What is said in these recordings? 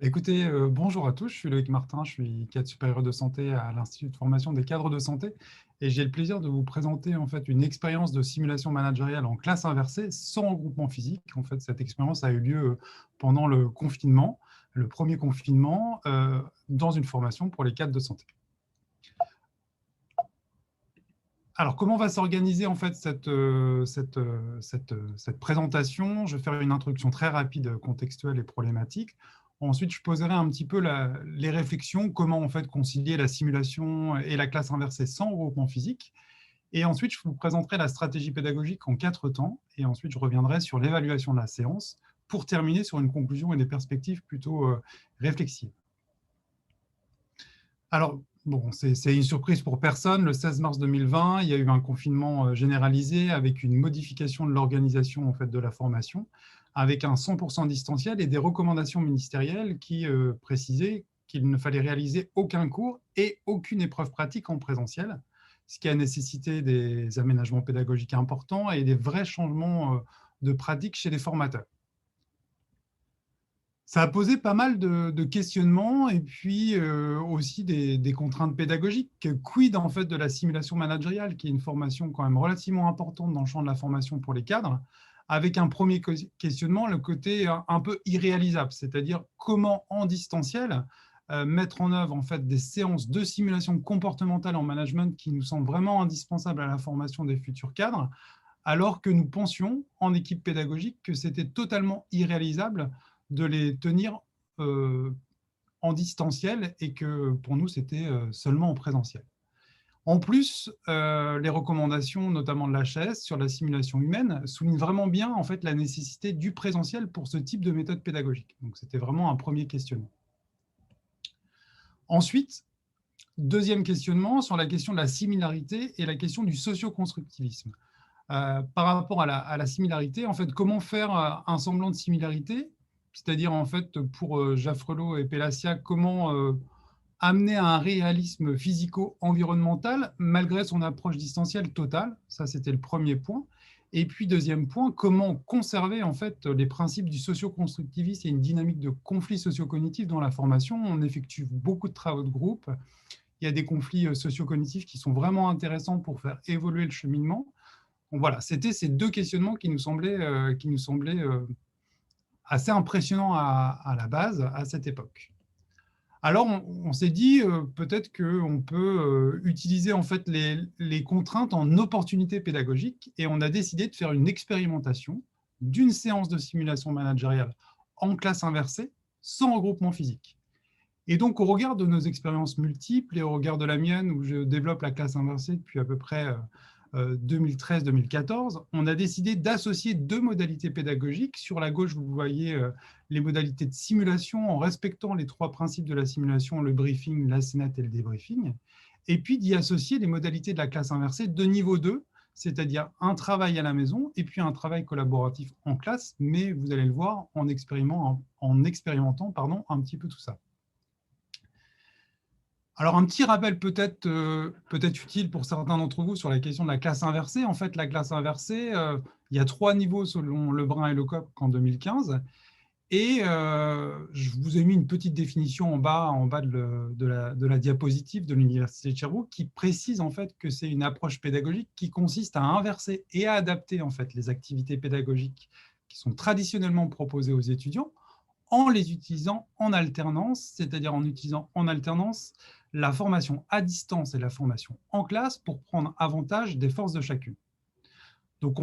Écoutez, bonjour à tous, je suis Loïc Martin, je suis cadre supérieur de santé à l'Institut de formation des cadres de santé et j'ai le plaisir de vous présenter en fait une expérience de simulation managériale en classe inversée sans regroupement physique. En fait, cette expérience a eu lieu pendant le confinement, le premier confinement, dans une formation pour les cadres de santé. Alors, comment va s'organiser en fait cette présentation? Je vais faire une introduction très rapide, contextuelle et problématique. Ensuite, je poserai un petit peu les réflexions, comment en fait concilier la simulation et la classe inversée sans regroupement physique. Et ensuite, je vous présenterai la stratégie pédagogique en 4 temps. Et ensuite, je reviendrai sur l'évaluation de la séance pour terminer sur une conclusion et des perspectives plutôt réflexives. Alors, bon, c'est une surprise pour personne. Le 16 mars 2020, il y a eu un confinement généralisé avec une modification de l'organisation en fait, de la formation, avec un 100% distanciel et des recommandations ministérielles qui précisaient qu'il ne fallait réaliser aucun cours et aucune épreuve pratique en présentiel, ce qui a nécessité des aménagements pédagogiques importants et des vrais changements de pratique chez les formateurs. Ça a posé pas mal de questionnements et puis aussi des contraintes pédagogiques. Quid en fait de la simulation managériale, qui est une formation quand même relativement importante dans le champ de la formation pour les cadres, avec un premier questionnement, le côté un peu irréalisable, c'est-à-dire comment en distanciel mettre en œuvre en fait des séances de simulation comportementale en management qui nous semblent vraiment indispensables à la formation des futurs cadres, alors que nous pensions, en équipe pédagogique, que c'était totalement irréalisable de les tenir euh, en distanciel et que pour nous, c'était seulement en présentiel. En plus, les recommandations, notamment de l'HAS sur la simulation humaine, soulignent vraiment bien en fait, la nécessité du présentiel pour ce type de méthode pédagogique. Donc, c'était vraiment un premier questionnement. Ensuite, deuxième questionnement sur la question de la similarité et la question du socio-constructivisme. Par rapport à la similarité, en fait, comment faire un semblant de similarité? C'est-à-dire, en fait, pour Jaffrelot et Pélassia, comment amener à un réalisme physico-environnemental malgré son approche distancielle totale? Ça, c'était le premier point. Et puis, deuxième point, comment conserver en fait les principes du socio-constructivisme et une dynamique de conflit socio-cognitif dans la formation? On effectue beaucoup de travaux de groupe. Il y a des conflits socio-cognitifs qui sont vraiment intéressants pour faire évoluer le cheminement. Donc voilà, c'était ces deux questionnements qui nous semblaient assez impressionnants à la base, à cette époque. Alors, on s'est dit peut-être qu'on peut utiliser en fait les contraintes en opportunités pédagogiques et on a décidé de faire une expérimentation d'une séance de simulation managériale en classe inversée sans regroupement physique. Et donc, au regard de nos expériences multiples et au regard de la mienne, où je développe la classe inversée depuis à peu près 2013-2014, on a décidé d'associer deux modalités pédagogiques. Sur la gauche, vous voyez les modalités de simulation en respectant les trois principes de la simulation, le briefing, la scénette et le débriefing, et puis d'y associer les modalités de la classe inversée de niveau 2, c'est-à-dire un travail à la maison et puis un travail collaboratif en classe, mais vous allez le voir en expérimentant un petit peu tout ça. Alors, un petit rappel peut-être utile pour certains d'entre vous sur la question de la classe inversée. En fait, la classe inversée, il y a 3 niveaux selon Lebrun et Lecoq en 2015. Et je vous ai mis une petite définition en bas de la diapositive de l'Université de Sherbrooke qui précise en fait que c'est une approche pédagogique qui consiste à inverser et à adapter en fait les activités pédagogiques qui sont traditionnellement proposées aux étudiants en les utilisant en alternance, c'est-à-dire en utilisant en alternance la formation à distance et la formation en classe pour prendre avantage des forces de chacune. Donc,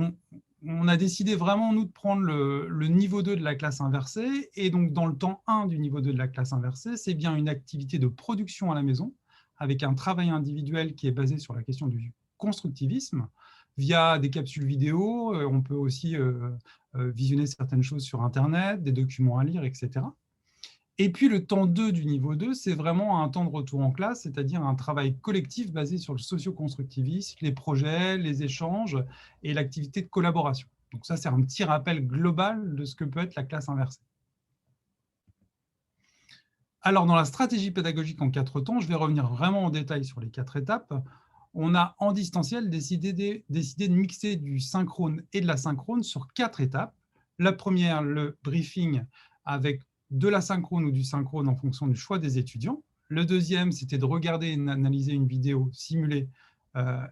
on a décidé vraiment, nous, de prendre le niveau 2 de la classe inversée. Et donc, dans le temps 1 du niveau 2 de la classe inversée, c'est bien une activité de production à la maison, avec un travail individuel qui est basé sur la question du constructivisme, via des capsules vidéo. On peut aussi visionner certaines choses sur Internet, des documents à lire, etc. Et puis le temps 2 du niveau 2, c'est vraiment un temps de retour en classe, c'est-à-dire un travail collectif basé sur le socio-constructivisme, les projets, les échanges et l'activité de collaboration. Donc ça, c'est un petit rappel global de ce que peut être la classe inversée. Alors, dans la stratégie pédagogique en 4 temps, je vais revenir vraiment en détail sur les 4 étapes. On a en distanciel décidé de mixer du synchrone et de l'asynchrone sur 4 étapes. La première, le briefing avec de l'asynchrone ou du synchrone en fonction du choix des étudiants. Le deuxième, c'était de regarder et d'analyser une vidéo simulée,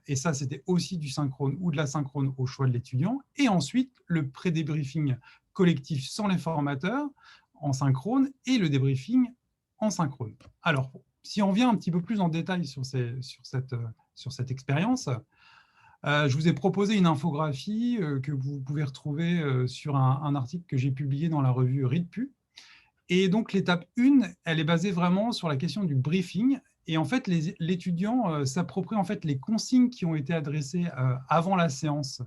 et ça, c'était aussi du synchrone ou de l'asynchrone au choix de l'étudiant. Et ensuite, le pré-débriefing collectif sans les formateurs en synchrone et le débriefing en synchrone. Alors, si on vient un petit peu plus en détail sur cette expérience, je vous ai proposé une infographie que vous pouvez retrouver sur un article que j'ai publié dans la revue ReadPu. Et donc, l'étape 1, elle est basée vraiment sur la question du briefing. Et en fait, l'étudiant s'approprie en fait les consignes qui ont été adressées avant la séance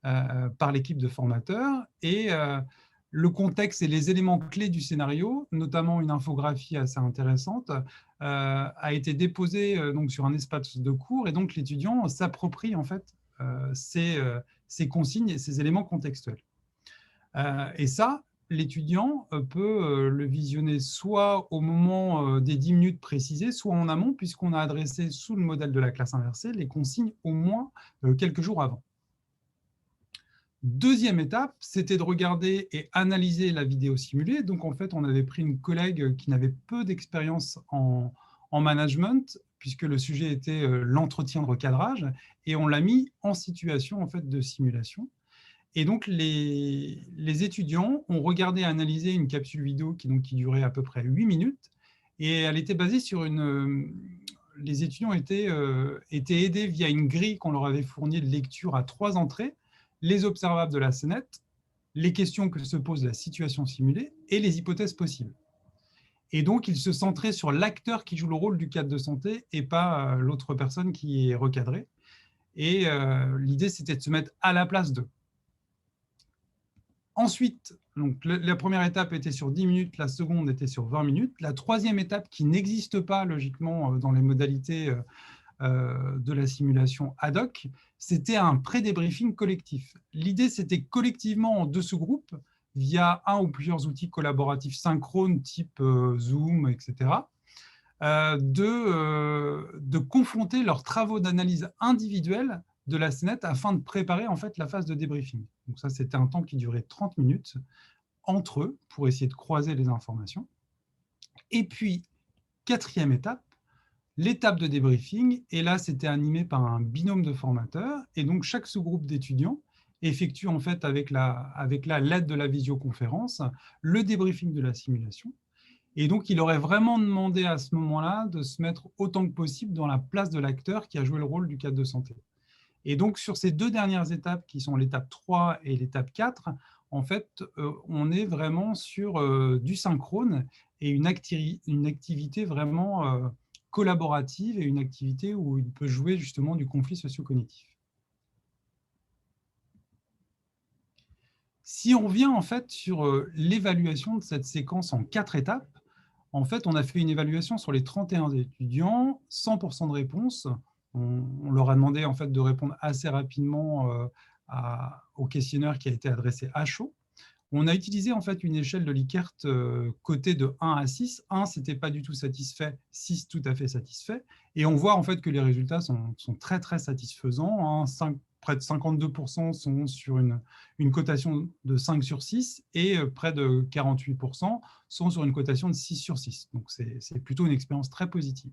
par l'équipe de formateurs. Et le contexte et les éléments clés du scénario, notamment une infographie assez intéressante, a été déposée donc sur un espace de cours. Et donc, l'étudiant s'approprie en fait ces consignes et ces éléments contextuels. Et ça, l'étudiant peut le visionner soit au moment des 10 minutes précisées, soit en amont, puisqu'on a adressé sous le modèle de la classe inversée les consignes au moins quelques jours avant. Deuxième étape, c'était de regarder et analyser la vidéo simulée. Donc, en fait, on avait pris une collègue qui n'avait peu d'expérience en management, puisque le sujet était l'entretien de recadrage, et on l'a mis en situation en fait, de simulation. Et donc, les étudiants ont regardé et analysé une capsule vidéo qui durait à peu près 8 minutes, et elle était basée sur les étudiants étaient aidés via une grille qu'on leur avait fournie de lecture à 3 entrées, les observables de la scénette, les questions que se pose la situation simulée et les hypothèses possibles. Et donc, ils se centraient sur l'acteur qui joue le rôle du cadre de santé et pas l'autre personne qui est recadrée. Et l'idée, c'était de se mettre à la place d'eux. Ensuite, donc, la première étape était sur 10 minutes, la seconde était sur 20 minutes. La troisième étape, qui n'existe pas logiquement dans les modalités de la simulation ad hoc, c'était un pré-débriefing collectif. L'idée, c'était collectivement en deux sous-groupes, via un ou plusieurs outils collaboratifs synchrones, type Zoom, etc., de confronter leurs travaux d'analyse individuelle de la scénette afin de préparer en fait la phase de débriefing. Donc ça, c'était un temps qui durait 30 minutes entre eux pour essayer de croiser les informations. Et puis, quatrième étape, l'étape de débriefing. Et là, c'était animé par un binôme de formateurs. Et donc, chaque sous-groupe d'étudiants effectue en fait avec l'aide de la visioconférence le débriefing de la simulation. Et donc, il aurait vraiment demandé à ce moment-là de se mettre autant que possible dans la place de l'acteur qui a joué le rôle du cadre de santé. Et donc, sur ces deux dernières étapes, qui sont l'étape 3 et l'étape 4, en fait, on est vraiment sur du synchrone et une activité vraiment collaborative et une activité où il peut jouer justement du conflit socio-cognitif. Si on revient en fait sur l'évaluation de cette séquence en 4 étapes, en fait, on a fait une évaluation sur les 31 étudiants, 100% de réponses. On leur a demandé en fait de répondre assez rapidement au questionnaire qui a été adressé à chaud. On a utilisé en fait une échelle de Likert cotée de 1 à 6. 1, c'était pas du tout satisfait, 6, tout à fait satisfait. Et on voit en fait que les résultats sont très, très satisfaisants. 5, près de 52% sont sur une cotation de 5 sur 6 et près de 48% sont sur une cotation de 6 sur 6. Donc, c'est plutôt une expérience très positive.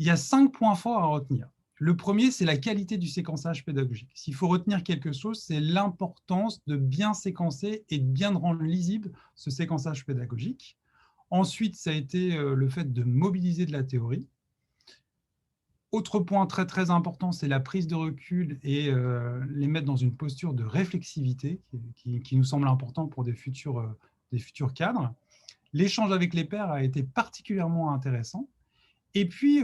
Il y a 5 points forts à retenir. Le premier, c'est la qualité du séquençage pédagogique. S'il faut retenir quelque chose, c'est l'importance de bien séquencer et de bien rendre lisible ce séquençage pédagogique. Ensuite, ça a été le fait de mobiliser de la théorie. Autre point très, très important, c'est la prise de recul et les mettre dans une posture de réflexivité qui nous semble important pour des futurs cadres. L'échange avec les pairs a été particulièrement intéressant. Et puis,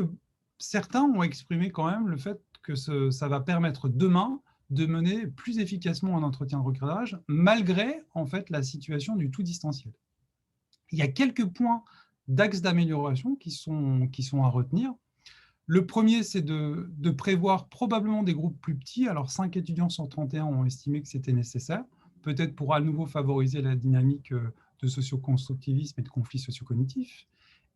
certains ont exprimé quand même le fait que ça va permettre demain de mener plus efficacement un entretien de recadrage, malgré en fait la situation du tout distanciel. Il y a quelques points d'axes d'amélioration qui sont à retenir. Le premier, c'est de prévoir probablement des groupes plus petits. Alors, 5 étudiants sur 31 ont estimé que c'était nécessaire, peut-être pour à nouveau favoriser la dynamique de socio-constructivisme et de conflit socio-cognitif.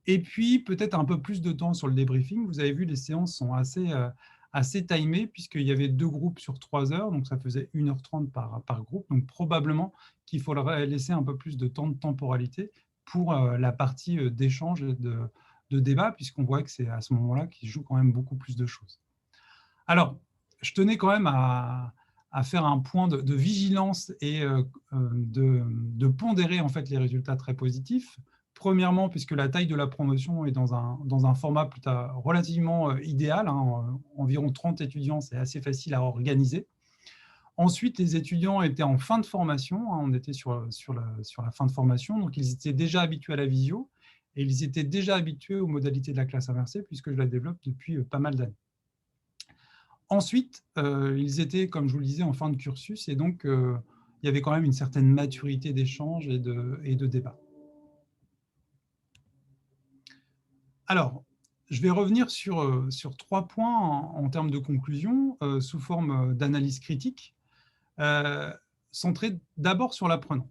Et puis, peut-être un peu plus de temps sur le débriefing. Vous avez vu, les séances sont assez timées, puisqu'il y avait 2 groupes sur 3 heures, donc ça faisait 1h30 par groupe. Donc, probablement qu'il faudrait laisser un peu plus de temps de temporalité pour la partie d'échange et de débat, puisqu'on voit que c'est à ce moment-là qu'il joue quand même beaucoup plus de choses. Alors, je tenais quand même à faire un point de vigilance et de pondérer en fait les résultats très positifs. Premièrement, puisque la taille de la promotion est dans un format relativement idéal, hein, environ 30 étudiants, c'est assez facile à organiser. Ensuite, les étudiants étaient en fin de formation, hein, on était sur la fin de formation, donc ils étaient déjà habitués à la visio et ils étaient déjà habitués aux modalités de la classe inversée puisque je la développe depuis pas mal d'années. Ensuite, ils étaient, comme je vous le disais, en fin de cursus et donc il y avait quand même une certaine maturité d'échange et de débat. Alors, je vais revenir sur 3 points en termes de conclusion sous forme d'analyse critique. Centré d'abord sur l'apprenant.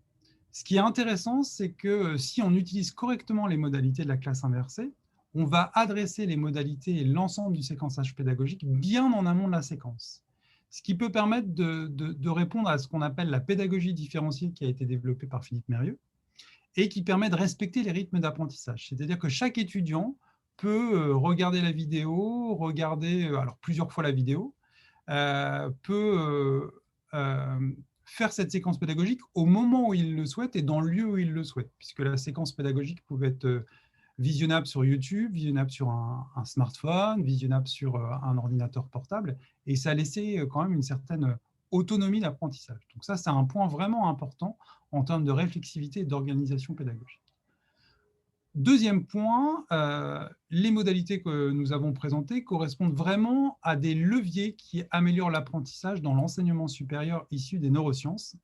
Ce qui est intéressant, c'est que si on utilise correctement les modalités de la classe inversée, on va adresser les modalités et l'ensemble du séquençage pédagogique bien en amont de la séquence. Ce qui peut permettre de répondre à ce qu'on appelle la pédagogie différenciée qui a été développée par Philippe Mérieux et qui permet de respecter les rythmes d'apprentissage. C'est-à-dire que chaque étudiant peut regarder la vidéo, regarder alors plusieurs fois la vidéo, peut faire cette séquence pédagogique au moment où il le souhaite et dans le lieu où il le souhaite, puisque la séquence pédagogique pouvait être visionnable sur YouTube, visionnable sur un smartphone, visionnable sur un ordinateur portable, et ça laissait quand même une certaine autonomie d'apprentissage. Donc ça, c'est un point vraiment important en termes de réflexivité et d'organisation pédagogique. Deuxième point, les modalités que nous avons présentées correspondent vraiment à des leviers qui améliorent l'apprentissage dans l'enseignement supérieur issu des neurosciences,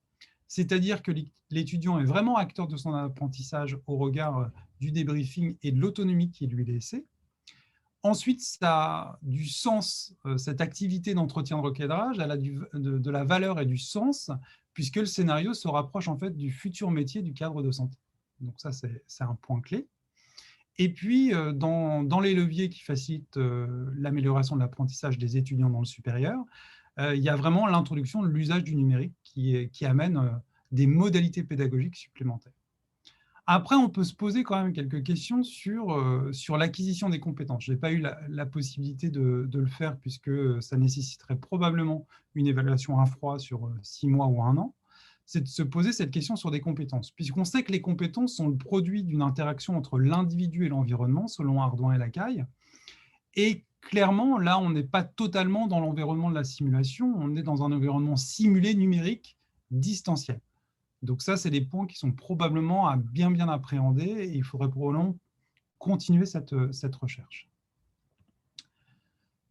c'est-à-dire que l'étudiant est vraiment acteur de son apprentissage au regard du débriefing et de l'autonomie qui lui est laissée. Ensuite, ça a du sens, cette activité d'entretien de recadrage, elle a de la valeur et du sens, puisque le scénario se rapproche en fait du futur métier du cadre de santé. Donc ça, c'est un point clé. Et puis, dans les leviers qui facilitent l'amélioration de l'apprentissage des étudiants dans le supérieur, il y a vraiment l'introduction de l'usage du numérique qui amène des modalités pédagogiques supplémentaires. Après, on peut se poser quand même quelques questions sur l'acquisition des compétences. Je n'ai pas eu la possibilité de le faire puisque ça nécessiterait probablement une évaluation à froid sur 6 mois ou 1 an. C'est de se poser cette question sur des compétences, puisqu'on sait que les compétences sont le produit d'une interaction entre l'individu et l'environnement, selon Ardouin et Lacaille. Et clairement, là, on n'est pas totalement dans l'environnement de la simulation, on est dans un environnement simulé numérique distanciel. Donc ça, c'est des points qui sont probablement à bien appréhender et il faudrait probablement continuer cette recherche.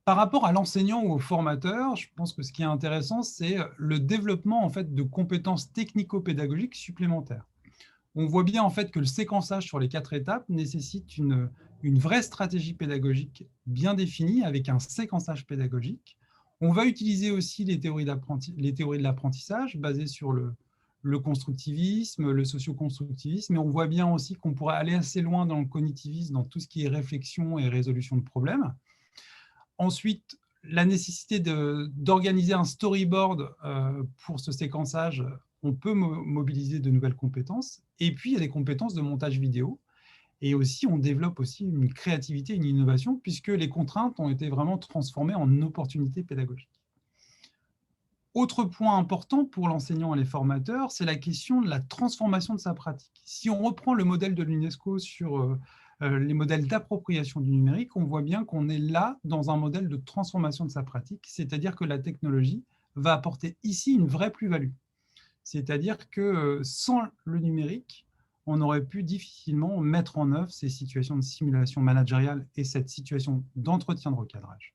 Par rapport à l'enseignant ou au formateur, je pense que ce qui est intéressant, c'est le développement en fait, de compétences technico-pédagogiques supplémentaires. On voit bien en fait que le séquençage sur les 4 étapes nécessite une vraie stratégie pédagogique bien définie avec un séquençage pédagogique. On va utiliser aussi les théories de l'apprentissage basées sur le constructivisme, le socio-constructivisme, mais on voit bien aussi qu'on pourrait aller assez loin dans le cognitivisme, dans tout ce qui est réflexion et résolution de problèmes. Ensuite, la nécessité d'organiser un storyboard pour ce séquençage, on peut mobiliser de nouvelles compétences. Et puis, il y a des compétences de montage vidéo. Et aussi, on développe aussi une créativité, une innovation, puisque les contraintes ont été vraiment transformées en opportunités pédagogiques. Autre point important pour l'enseignant et les formateurs, c'est la question de la transformation de sa pratique. Si on reprend le modèle de l'UNESCO sur les modèles d'appropriation du numérique, on voit bien qu'on est là dans un modèle de transformation de sa pratique, c'est-à-dire que la technologie va apporter ici une vraie plus-value. C'est-à-dire que sans le numérique, on aurait pu difficilement mettre en œuvre ces situations de simulation managériale et cette situation d'entretien de recadrage.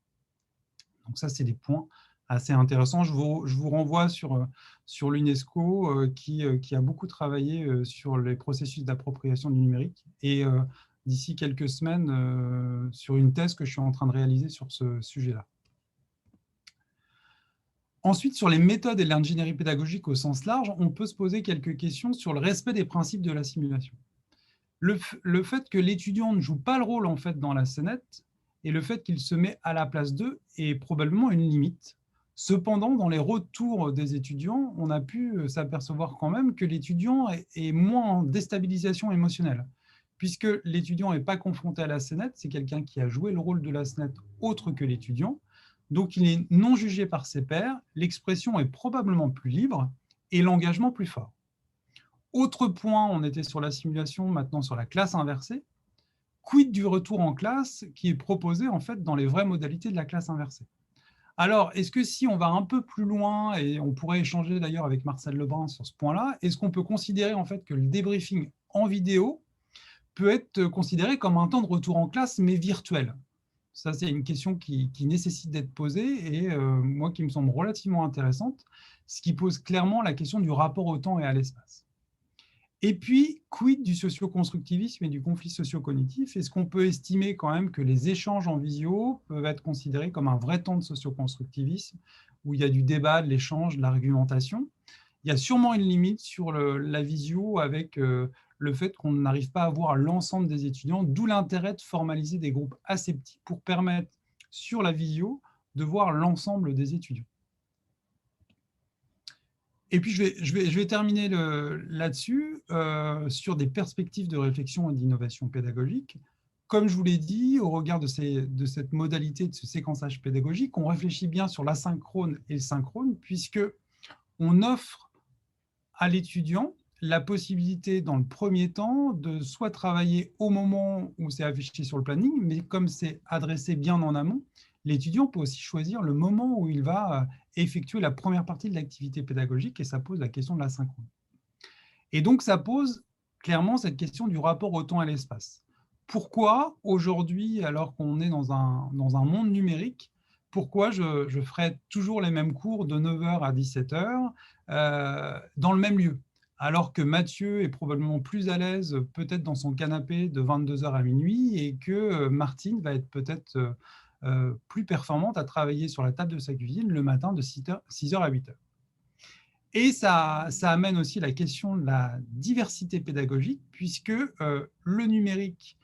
Donc ça, c'est des points assez intéressants. Je vous renvoie sur l'UNESCO qui a beaucoup travaillé sur les processus d'appropriation du numérique et d'ici quelques semaines sur une thèse que je suis en train de réaliser sur ce sujet-là. Ensuite, sur les méthodes et l'ingénierie pédagogique au sens large, on peut se poser quelques questions sur le respect des principes de la simulation. Le fait que l'étudiant ne joue pas le rôle en fait, dans la scénette et le fait qu'il se met à la place d'eux est probablement une limite. Cependant, dans les retours des étudiants, on a pu s'apercevoir quand même que l'étudiant est moins en déstabilisation émotionnelle. puisque l'étudiant n'est pas confronté à la scénette, c'est quelqu'un qui a joué le rôle de la scénette autre que l'étudiant, donc il est non jugé par ses pairs, l'expression est probablement plus libre et l'engagement plus fort. Autre point, on était sur la simulation, maintenant sur la classe inversée. Quid du retour en classe qui est proposé en fait dans les vraies modalités de la classe inversée? Alors, est-ce que si on va un peu plus loin, et on pourrait échanger d'ailleurs avec Marcel Lebrun sur ce point-là, est-ce qu'on peut considérer en fait que le débriefing en vidéo peut être considéré comme un temps de retour en classe, mais virtuel? Ça, c'est une question qui nécessite d'être posée et moi, qui me semble relativement intéressante, ce qui pose clairement la question du rapport au temps et à l'espace. Et puis, quid du socio-constructivisme et du conflit socio-cognitif? Est-ce qu'on peut estimer quand même que les échanges en visio peuvent être considérés comme un vrai temps de socio-constructivisme, où il y a du débat, de l'échange, de l'argumentation? Il y a sûrement une limite sur la visio avec le fait qu'on n'arrive pas à voir l'ensemble des étudiants, d'où l'intérêt de formaliser des groupes assez petits pour permettre, sur la visio, de voir l'ensemble des étudiants. Et puis, je vais terminer là-dessus, sur des perspectives de réflexion et d'innovation pédagogique. Comme je vous l'ai dit, au regard de cette modalité de ce séquençage pédagogique, on réfléchit bien sur l'asynchrone et le synchrone, puisque on offre à l'étudiant la possibilité, dans le premier temps, de soit travailler au moment où c'est affiché sur le planning, mais comme c'est adressé bien en amont, l'étudiant peut aussi choisir le moment où il va effectuer la première partie de l'activité pédagogique, et ça pose la question de la synchrone. Et donc, ça pose clairement cette question du rapport au temps et à l'espace. Pourquoi, aujourd'hui, alors qu'on est dans un monde numérique, pourquoi je ferais toujours les mêmes cours de 9 h à 17 h dans le même lieu, alors que Mathieu est probablement plus à l'aise peut-être dans son canapé de 22 h à minuit et que Martine va être peut-être plus performante à travailler sur la table de sa cuisine le matin de 6 h à 8 h. Et ça amène aussi la question de la diversité pédagogique, puisque le numérique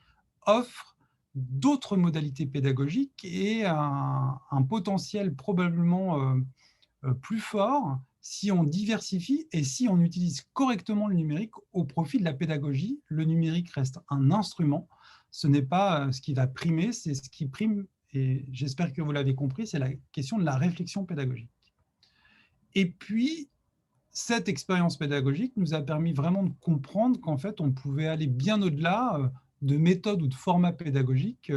offre d'autres modalités pédagogiques et un potentiel probablement plus fort si on diversifie et si on utilise correctement le numérique au profit de la pédagogie. Le numérique reste un instrument, ce n'est pas ce qui va primer, c'est ce qui prime, et j'espère que vous l'avez compris, c'est la question de la réflexion pédagogique. Et puis, cette expérience pédagogique nous a permis vraiment de comprendre qu'en fait, on pouvait aller bien au-delà de méthodes ou de formats pédagogiques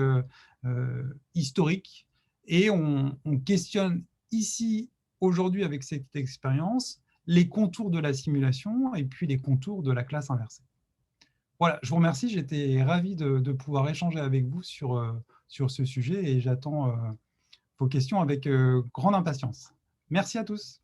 historiques. Et on questionne ici, aujourd'hui, avec cette expérience, les contours de la simulation et puis les contours de la classe inversée. Voilà, je vous remercie. J'étais ravi de pouvoir échanger avec vous sur ce sujet et j'attends vos questions avec grande impatience. Merci à tous.